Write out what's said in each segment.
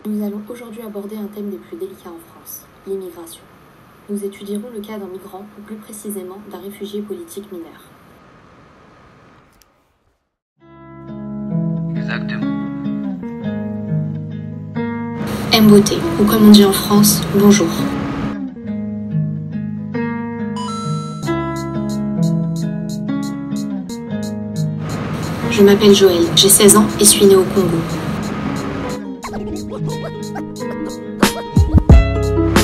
Nous allons aujourd'hui aborder un thème des plus délicats en France, l'immigration. Nous étudierons le cas d'un migrant, ou plus précisément d'un réfugié politique mineur. Exactement. Mboté, ou comme on dit en France, bonjour. Je m'appelle Joël, j'ai 16 ans et suis née au Congo,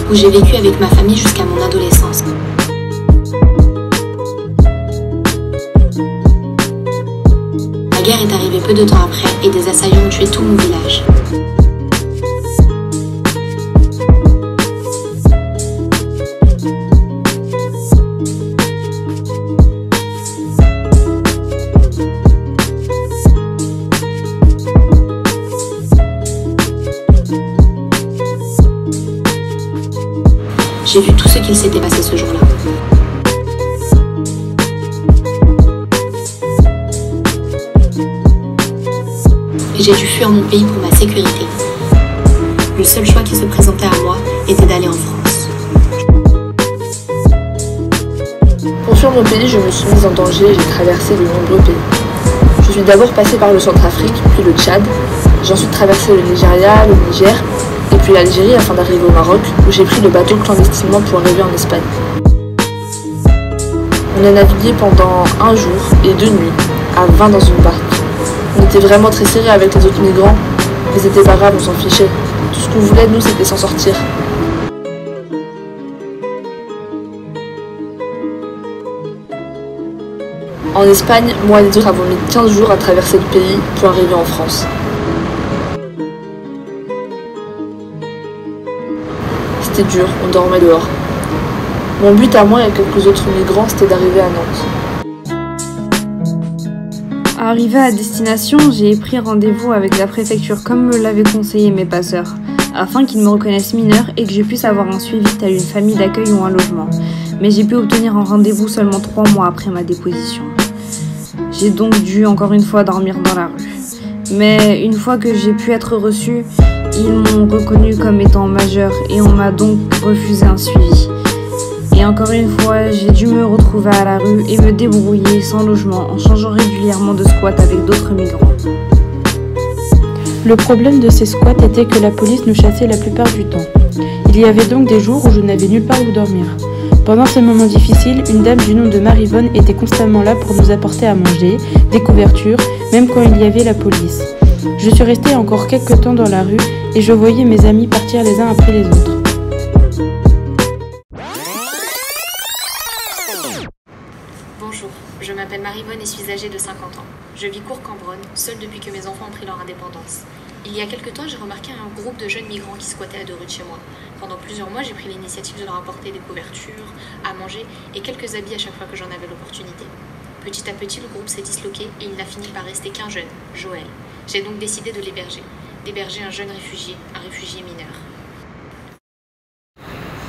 où j'ai vécu avec ma famille jusqu'à mon adolescence. La guerre est arrivée peu de temps après et des assaillants ont tué tout mon village. J'ai vu tout ce qu'il s'était passé ce jour-là. Et j'ai dû fuir mon pays pour ma sécurité. Le seul choix qui se présentait à moi était d'aller en France. Pour fuir mon pays, je me suis mise en danger et j'ai traversé de nombreux pays. Je suis d'abord passée par le Centrafrique, puis le Tchad. J'ai ensuite traversé le Nigeria, le Niger, et puis l'Algérie afin d'arriver au Maroc, où j'ai pris le bateau clandestinement pour arriver en Espagne. On a navigué pendant 1 jour et 2 nuits, à 20 dans une barque. On était vraiment très serrés avec les autres migrants, mais c'était pas grave, on s'en fichait. Tout ce qu'on voulait, nous, c'était s'en sortir. En Espagne, moi et les autres avons mis 15 jours à traverser le pays pour arriver en France. C'était dur, on dormait dehors. Mon but à moi et à quelques autres migrants, c'était d'arriver à Nantes. Arrivé à destination, j'ai pris rendez-vous avec la préfecture comme me l'avaient conseillé mes passeurs, afin qu'ils me reconnaissent mineur et que je puisse avoir un suivi tel une famille d'accueil ou un logement. Mais j'ai pu obtenir un rendez-vous seulement 3 mois après ma déposition. J'ai donc dû encore une fois dormir dans la rue. Mais une fois que j'ai pu être reçue, ils m'ont reconnu comme étant majeur et on m'a donc refusé un suivi. Et encore une fois, j'ai dû me retrouver à la rue et me débrouiller sans logement en changeant régulièrement de squat avec d'autres migrants. Le problème de ces squats était que la police nous chassait la plupart du temps. Il y avait donc des jours où je n'avais nulle part où dormir. Pendant ces moments difficiles, une dame du nom de Marie-Vonne était constamment là pour nous apporter à manger, des couvertures, même quand il y avait la police. Je suis restée encore quelques temps dans la rue et je voyais mes amis partir les uns après les autres. Bonjour, je m'appelle Marie-Vonne et suis âgée de 50 ans. Je vis Cour-Cambronne, seule depuis que mes enfants ont pris leur indépendance. Il y a quelque temps, j'ai remarqué un groupe de jeunes migrants qui squattaient à 2 rues de chez moi. Pendant plusieurs mois, j'ai pris l'initiative de leur apporter des couvertures, à manger et quelques habits à chaque fois que j'en avais l'opportunité. Petit à petit, le groupe s'est disloqué et il n'a fini par rester qu'un jeune, Joël. J'ai donc décidé de l'héberger, d'héberger un jeune réfugié, un réfugié mineur.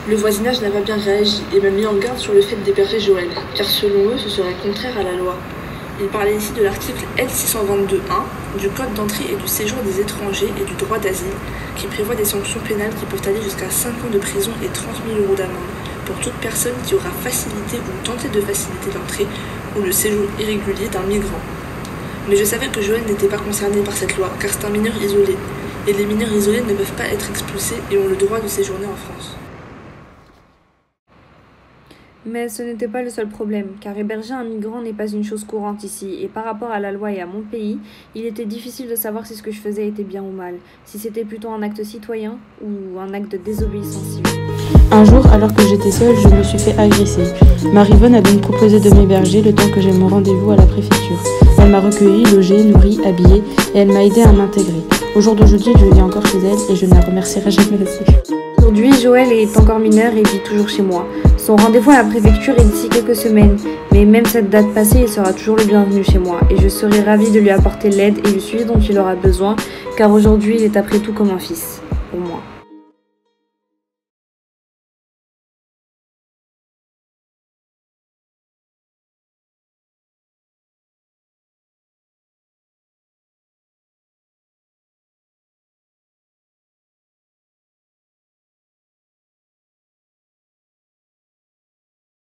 Le voisinage n'a pas bien réagi et m'a mis en garde sur le fait d'héberger Joël, car selon eux, ce serait contraire à la loi. Il parlait ici de l'article L622.1 du Code d'entrée et du séjour des étrangers et du droit d'asile, qui prévoit des sanctions pénales qui peuvent aller jusqu'à 5 ans de prison et 30 000 € d'amende pour toute personne qui aura facilité ou tenté de faciliter l'entrée ou le séjour irrégulier d'un migrant. Mais je savais que Joël n'était pas concerné par cette loi, car c'est un mineur isolé, et les mineurs isolés ne peuvent pas être expulsés et ont le droit de séjourner en France. Mais ce n'était pas le seul problème, car héberger un migrant n'est pas une chose courante ici, et par rapport à la loi et à mon pays, il était difficile de savoir si ce que je faisais était bien ou mal, si c'était plutôt un acte citoyen ou un acte de désobéissance civile. Un jour, alors que j'étais seule, je me suis fait agresser. Marie-Vonne a donc proposé de m'héberger le temps que j'ai mon rendez-vous à la préfecture. Elle m'a recueillie, logée, nourrie, habillée, et elle m'a aidée à m'intégrer. Au jour d'aujourd'hui, je vis encore chez elle et je ne la remercierai jamais assez. Aujourd'hui, Joël est encore mineur et vit toujours chez moi. Son rendez-vous à la préfecture est d'ici quelques semaines, mais même cette date passée, il sera toujours le bienvenu chez moi et je serai ravie de lui apporter l'aide et le suivi dont il aura besoin, car aujourd'hui, il est après tout comme un fils pour moi.